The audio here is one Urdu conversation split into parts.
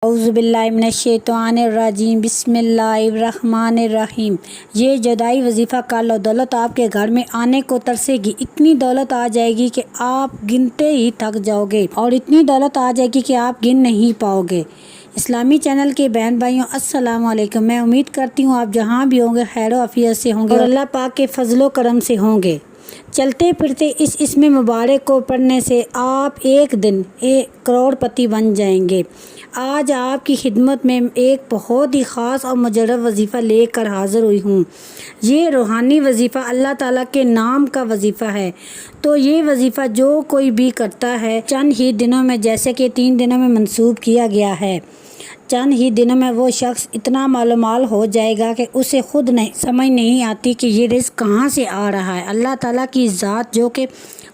اعوذ باللہ من الشیطان الرجیم، بسم اللہ الرحمن الرحیم۔ یہ جدائی وظیفہ کر لو، دولت آپ کے گھر میں آنے کو ترسے گی۔ اتنی دولت آ جائے گی کہ آپ گنتے ہی تھک جاؤ گے، اور اتنی دولت آ جائے گی کہ آپ گن نہیں پاؤ گے۔ اسلامی چینل کے بہن بھائیوں، السلام علیکم۔ میں امید کرتی ہوں آپ جہاں بھی ہوں گے خیر و عافیت سے ہوں گے اور اللہ پاک کے فضل و کرم سے ہوں گے۔ چلتے پھرتے اس اسم مبارک کو پڑھنے سے آپ ایک دن کروڑ پتی بن جائیں گے۔ آج آپ کی خدمت میں ایک بہت ہی خاص اور مجرب وظیفہ لے کر حاضر ہوئی ہوں۔ یہ روحانی وظیفہ اللہ تعالیٰ کے نام کا وظیفہ ہے۔ تو یہ وظیفہ جو کوئی بھی کرتا ہے چند ہی دنوں میں، جیسے کہ 3 دنوں میں منسوخ کیا گیا ہے، چند ہی دنوں میں وہ شخص اتنا معلومال ہو جائے گا کہ اسے خود سمجھ نہیں آتی کہ یہ رزق کہاں سے آ رہا ہے۔ اللہ تعالیٰ کی ذات جو کہ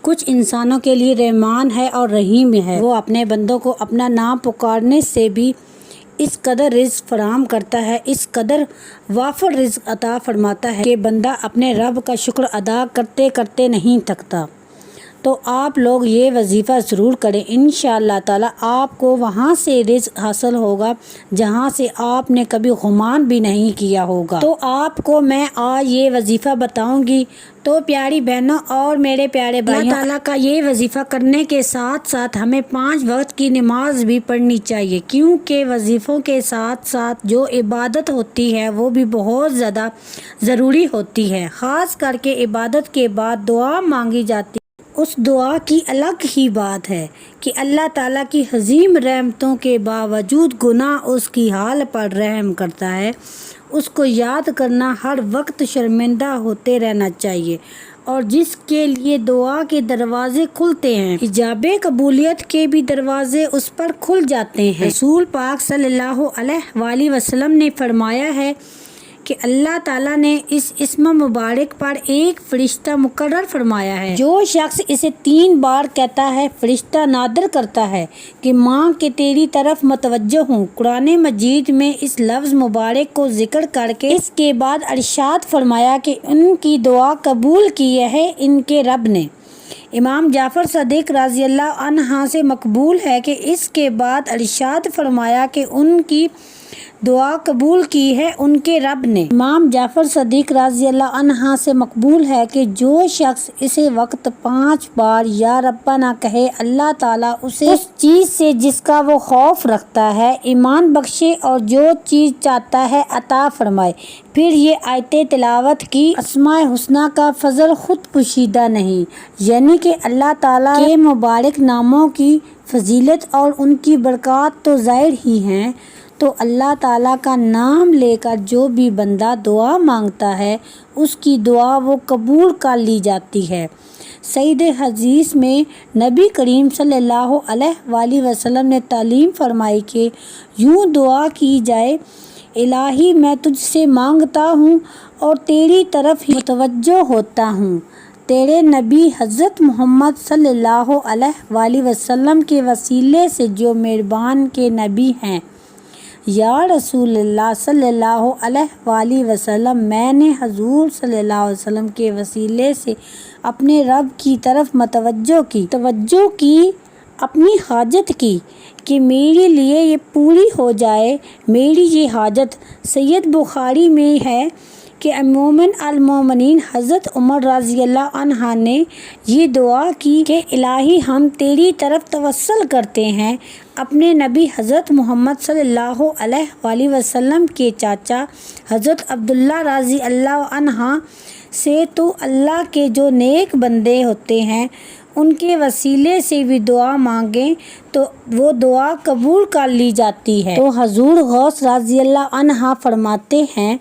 کچھ انسانوں کے لیے رحمان ہے اور رحیم ہے، وہ اپنے بندوں کو اپنا نام پکارنے سے بھی اس قدر رزق فراہم کرتا ہے، اس قدر وافر رزق عطا فرماتا ہے کہ بندہ اپنے رب کا شکر ادا کرتے کرتے نہیں تھکتا۔ تو آپ لوگ یہ وظیفہ ضرور کریں، انشاءاللہ تعالیٰ آپ کو وہاں سے رزق حاصل ہوگا جہاں سے آپ نے کبھی گمان بھی نہیں کیا ہوگا۔ تو آپ کو میں آج یہ وظیفہ بتاؤں گی۔ تو پیاری بہنوں اور میرے پیارے بھائیوں، اللہ تعالیٰ کا یہ وظیفہ کرنے کے ساتھ ساتھ ہمیں 5 وقت کی نماز بھی پڑھنی چاہیے، کیونکہ وظیفوں کے ساتھ ساتھ جو عبادت ہوتی ہے وہ بھی بہت زیادہ ضروری ہوتی ہے۔ خاص کر کے عبادت کے بعد دعا مانگی جاتی ہے، اس دعا کی الگ ہی بات ہے کہ اللہ تعالیٰ کی عظیم رحمتوں کے باوجود گناہ اس کی حال پر رحم کرتا ہے۔ اس کو یاد کرنا، ہر وقت شرمندہ ہوتے رہنا چاہیے، اور جس کے لیے دعا کے دروازے کھلتے ہیں، ایجاب قبولیت کے بھی دروازے اس پر کھل جاتے ہیں۔ رسول پاک صلی اللہ علیہ وآلہ وسلم نے فرمایا ہے کہ اللہ تعالیٰ نے اس اسم مبارک پر ایک فرشتہ مقرر فرمایا ہے۔ جو شخص اسے 3 بار کہتا ہے، فرشتہ نادر کرتا ہے کہ ماں کے تیری طرف متوجہ ہوں۔ قرآن مجید میں اس لفظ مبارک کو ذکر کر کے اس کے بعد ارشاد فرمایا کہ ان کی دعا قبول کی ہے ان کے رب نے۔ امام جعفر صادق رضی اللہ عنہ سے مقبول ہے کہ اس کے بعد ارشاد فرمایا کہ ان کی دعا قبول کی ہے ان کے رب نے۔ امام جعفر صادق رضی اللہ عنہ سے مقبول ہے کہ جو شخص اسے وقت 5 بار یا ربنا کہے، اللہ تعالیٰ اسے اس چیز سے جس کا وہ خوف رکھتا ہے ایمان بخشے اور جو چیز چاہتا ہے عطا فرمائے۔ پھر یہ آیت تلاوت کی۔ اسماء الحسنی کا فضل خود پوشیدہ نہیں، یعنی کہ اللہ تعالیٰ کے مبارک ناموں کی فضیلت اور ان کی برکات تو ظاہر ہی ہیں۔ تو اللہ تعالیٰ کا نام لے کر جو بھی بندہ دعا مانگتا ہے اس کی دعا وہ قبول کر لی جاتی ہے۔ صحیح حدیث میں نبی کریم صلی اللہ علیہ وآلہ وسلم نے تعلیم فرمائی کہ یوں دعا کی جائے، الہی میں تجھ سے مانگتا ہوں اور تیری طرف ہی متوجہ ہوتا ہوں، تیرے نبی حضرت محمد صلی اللہ علیہ وآلہ وسلم کے وسیلے سے جو مہربان کے نبی ہیں۔ یا رسول اللہ صلی اللہ علیہ وآلہ وسلم، میں نے حضور صلی اللہ علیہ وسلم کے وسیلے سے اپنے رب کی طرف توجہ کی، اپنی حاجت کی کہ میرے لیے یہ پوری ہو جائے۔ میری یہ حاجت صحیح بخاری میں ہے کہ مومن المومنین حضرت عمر رضی اللہ عنہ نے یہ دعا کی کہ الہی ہم تیری طرف توسل کرتے ہیں اپنے نبی حضرت محمد صلی اللہ علیہ وآلہ وسلم کے چاچا حضرت عبداللہ رضی اللہ عنہ سے، تو اللہ کے جو نیک بندے ہوتے ہیں ان کے وسیلے سے بھی دعا مانگیں تو وہ دعا قبول کر لی جاتی ہے۔ تو حضور غوث رضی اللہ عنہ فرماتے ہیں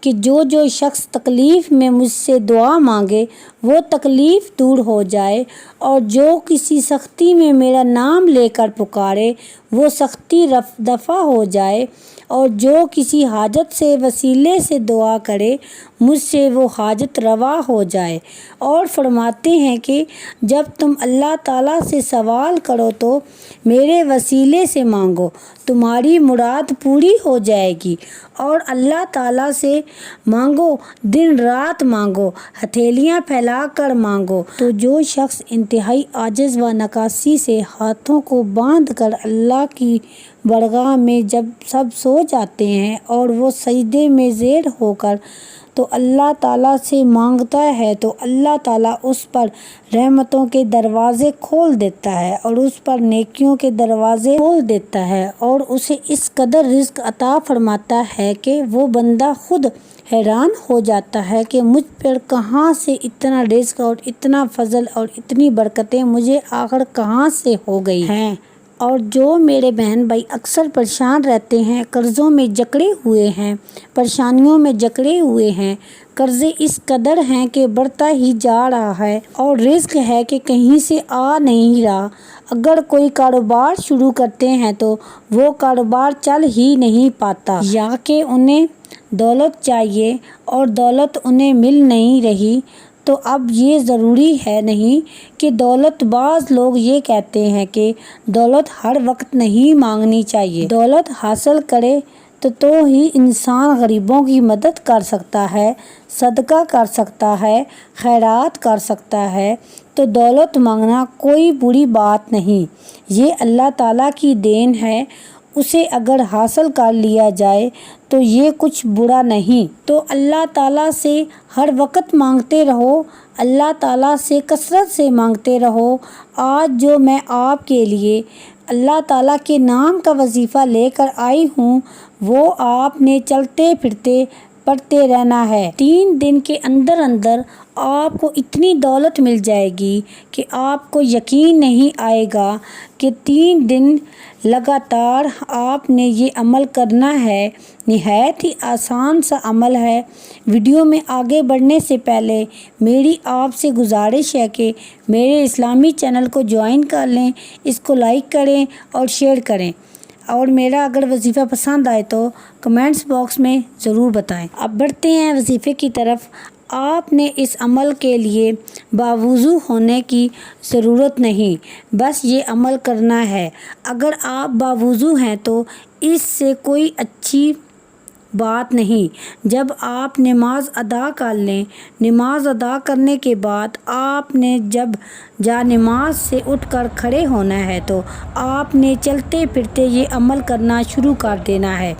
کہ جو شخص تکلیف میں مجھ سے دعا مانگے وہ تکلیف دور ہو جائے، اور جو کسی سختی میں میرا نام لے کر پکارے وہ سختی دفع ہو جائے، اور جو کسی حاجت سے وسیلے سے دعا کرے مجھ سے وہ حاجت روا ہو جائے۔ اور فرماتے ہیں کہ جب تم اللہ تعالیٰ سے سوال کرو تو میرے وسیلے سے مانگو، تمہاری مراد پوری ہو جائے گی۔ اور اللہ تعالیٰ سے مانگو، دن رات مانگو، ہتھیلیاں پھیلا کر مانگو۔ تو جو شخص انتہائی عاجز و نکاسی سے ہاتھوں کو باندھ کر اللہ کی بارگاہ میں جب سب سو جاتے ہیں اور وہ سجدے میں زیر ہو کر تو اللہ تعالیٰ سے مانگتا ہے تو اللہ تعالیٰ اس پر رحمتوں کے دروازے کھول دیتا ہے اور اس پر نیکیوں کے دروازے کھول دیتا ہے اور اسے اس قدر رزق عطا فرماتا ہے کہ وہ بندہ خود حیران ہو جاتا ہے کہ مجھ پر کہاں سے اتنا رزق اور اتنا فضل اور اتنی برکتیں مجھے آخر کہاں سے ہو گئی ہیں۔ اور جو میرے بہن بھائی اکثر پریشان رہتے ہیں، قرضوں میں جکڑے ہوئے ہیں، پریشانیوں میں جکڑے ہوئے ہیں، قرضے اس قدر ہیں کہ بڑھتا ہی جا رہا ہے اور رزق ہے کہ کہیں سے آ نہیں رہا، اگر کوئی کاروبار شروع کرتے ہیں تو وہ کاروبار چل ہی نہیں پاتا، یا کہ انہیں دولت چاہیے اور دولت انہیں مل نہیں رہی، تو اب یہ ضروری ہے نہیں کہ دولت، بعض لوگ یہ کہتے ہیں کہ دولت ہر وقت نہیں مانگنی چاہیے، دولت حاصل کرے تو ہی انسان غریبوں کی مدد کر سکتا ہے، صدقہ کر سکتا ہے، خیرات کر سکتا ہے، تو دولت مانگنا کوئی بری بات نہیں، یہ اللہ تعالیٰ کی دین ہے، اسے اگر حاصل کر لیا جائے تو یہ کچھ برا نہیں۔ تو اللہ تعالیٰ سے ہر وقت مانگتے رہو، اللہ تعالیٰ سے کثرت سے مانگتے رہو۔ آج جو میں آپ کے لیے اللہ تعالیٰ کے نام کا وظیفہ لے کر آئی ہوں وہ آپ نے چلتے پھرتے پڑھتے رہنا ہے۔ 3 دن کے اندر اندر آپ کو اتنی دولت مل جائے گی کہ آپ کو یقین نہیں آئے گا کہ 3 دن لگاتار آپ نے یہ عمل کرنا ہے۔ نہایت ہی آسان سا عمل ہے۔ ویڈیو میں آگے بڑھنے سے پہلے میری آپ سے گزارش ہے کہ میرے اسلامی چینل کو جوائن کر لیں، اس کو لائک کریں اور شیئر کریں، اور میرا اگر وظیفہ پسند آئے تو کمنٹس باکس میں ضرور بتائیں۔ اب بڑھتے ہیں وظیفے کی طرف۔ آپ نے اس عمل کے لیے باوضو ہونے کی ضرورت نہیں، بس یہ عمل کرنا ہے۔ اگر آپ باوضو ہیں تو اس سے کوئی اچھی بات نہیں۔ جب آپ نماز ادا کر لیں، نماز ادا کرنے کے بعد آپ نے جب جا نماز سے اٹھ کر کھڑے ہونا ہے تو آپ نے چلتے پھرتے یہ عمل کرنا شروع کر دینا ہے،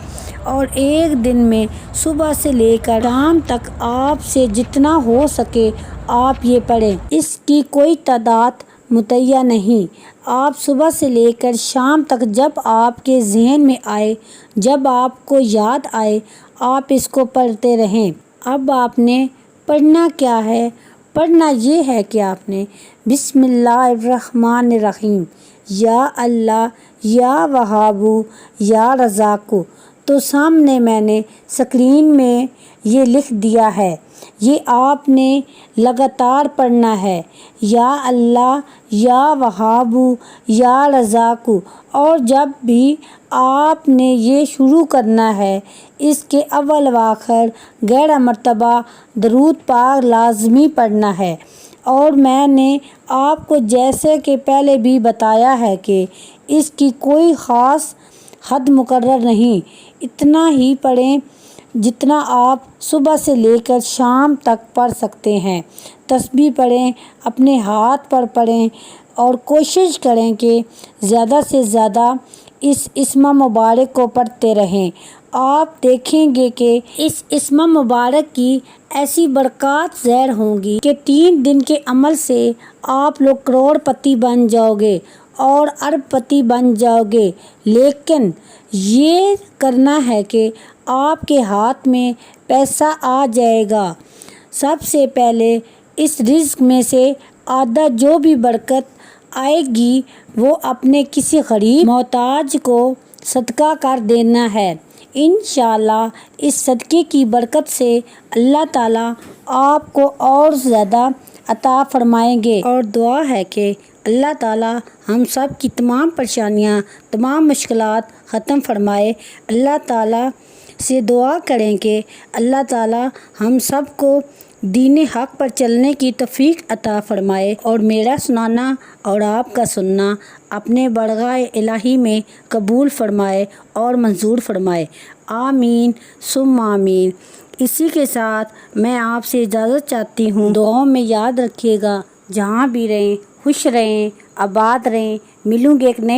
اور ایک دن میں صبح سے لے کر شام تک آپ سے جتنا ہو سکے آپ یہ پڑھیں۔ اس کی کوئی تعداد متعین نہیں، آپ صبح سے لے کر شام تک جب آپ کے ذہن میں آئے، جب آپ کو یاد آئے آپ اس کو پڑھتے رہیں۔ اب آپ نے پڑھنا کیا ہے؟ پڑھنا یہ ہے کہ آپ نے بسم اللہ الرحمن الرحیم، یا اللہ یا وہاب یا رزاق، تو سامنے میں نے اسکرین میں یہ لکھ دیا ہے، یہ آپ نے لگاتار پڑھنا ہے، یا اللہ یا وہاب یا رزاق۔ اور جب بھی آپ نے یہ شروع کرنا ہے اس کے اول و آخر 11 مرتبہ درود پاک لازمی پڑھنا ہے۔ اور میں نے آپ کو جیسے کہ پہلے بھی بتایا ہے کہ اس کی کوئی خاص حد مقرر نہیں، اتنا ہی پڑھیں جتنا آپ صبح سے لے کر شام تک پڑھ سکتے ہیں۔ تسبیح پڑھیں، اپنے ہاتھ پر پڑھیں، اور کوشش کریں کہ زیادہ سے زیادہ اس اسم مبارک کو پڑھتے رہیں۔ آپ دیکھیں گے کہ اس اسم مبارک کی ایسی برکات ظاہر ہوں گی کہ 3 دن کے عمل سے آپ لوگ کروڑ پتی بن جاؤ گے اور ارب پتی بن جاؤ گے۔ لیکن یہ کرنا ہے کہ آپ کے ہاتھ میں پیسہ آ جائے گا۔ سب سے پہلے اس رزق میں سے آدھا جو بھی برکت آئے گی وہ اپنے کسی غریب محتاج کو صدقہ کر دینا ہے۔ انشاءاللہ اس صدقے کی برکت سے اللہ تعالیٰ آپ کو اور زیادہ عطا فرمائیں گے، اور دعا ہے کہ اللہ تعالیٰ ہم سب کی تمام پریشانیاں، تمام مشکلات ختم فرمائے۔ اللہ تعالیٰ سے دعا کریں کہ اللہ تعالیٰ ہم سب کو دین حق پر چلنے کی توفیق عطا فرمائے، اور میرا سنانا اور آپ کا سننا اپنے بارگاہ الہی میں قبول فرمائے اور منظور فرمائے۔ آمین ثم آمین۔ اسی کے ساتھ میں آپ سے اجازت چاہتی ہوں، دعاؤں میں یاد رکھیے گا، جہاں بھی رہیں خوش رہیں، آباد رہیں۔ ملوں گے ایک نئے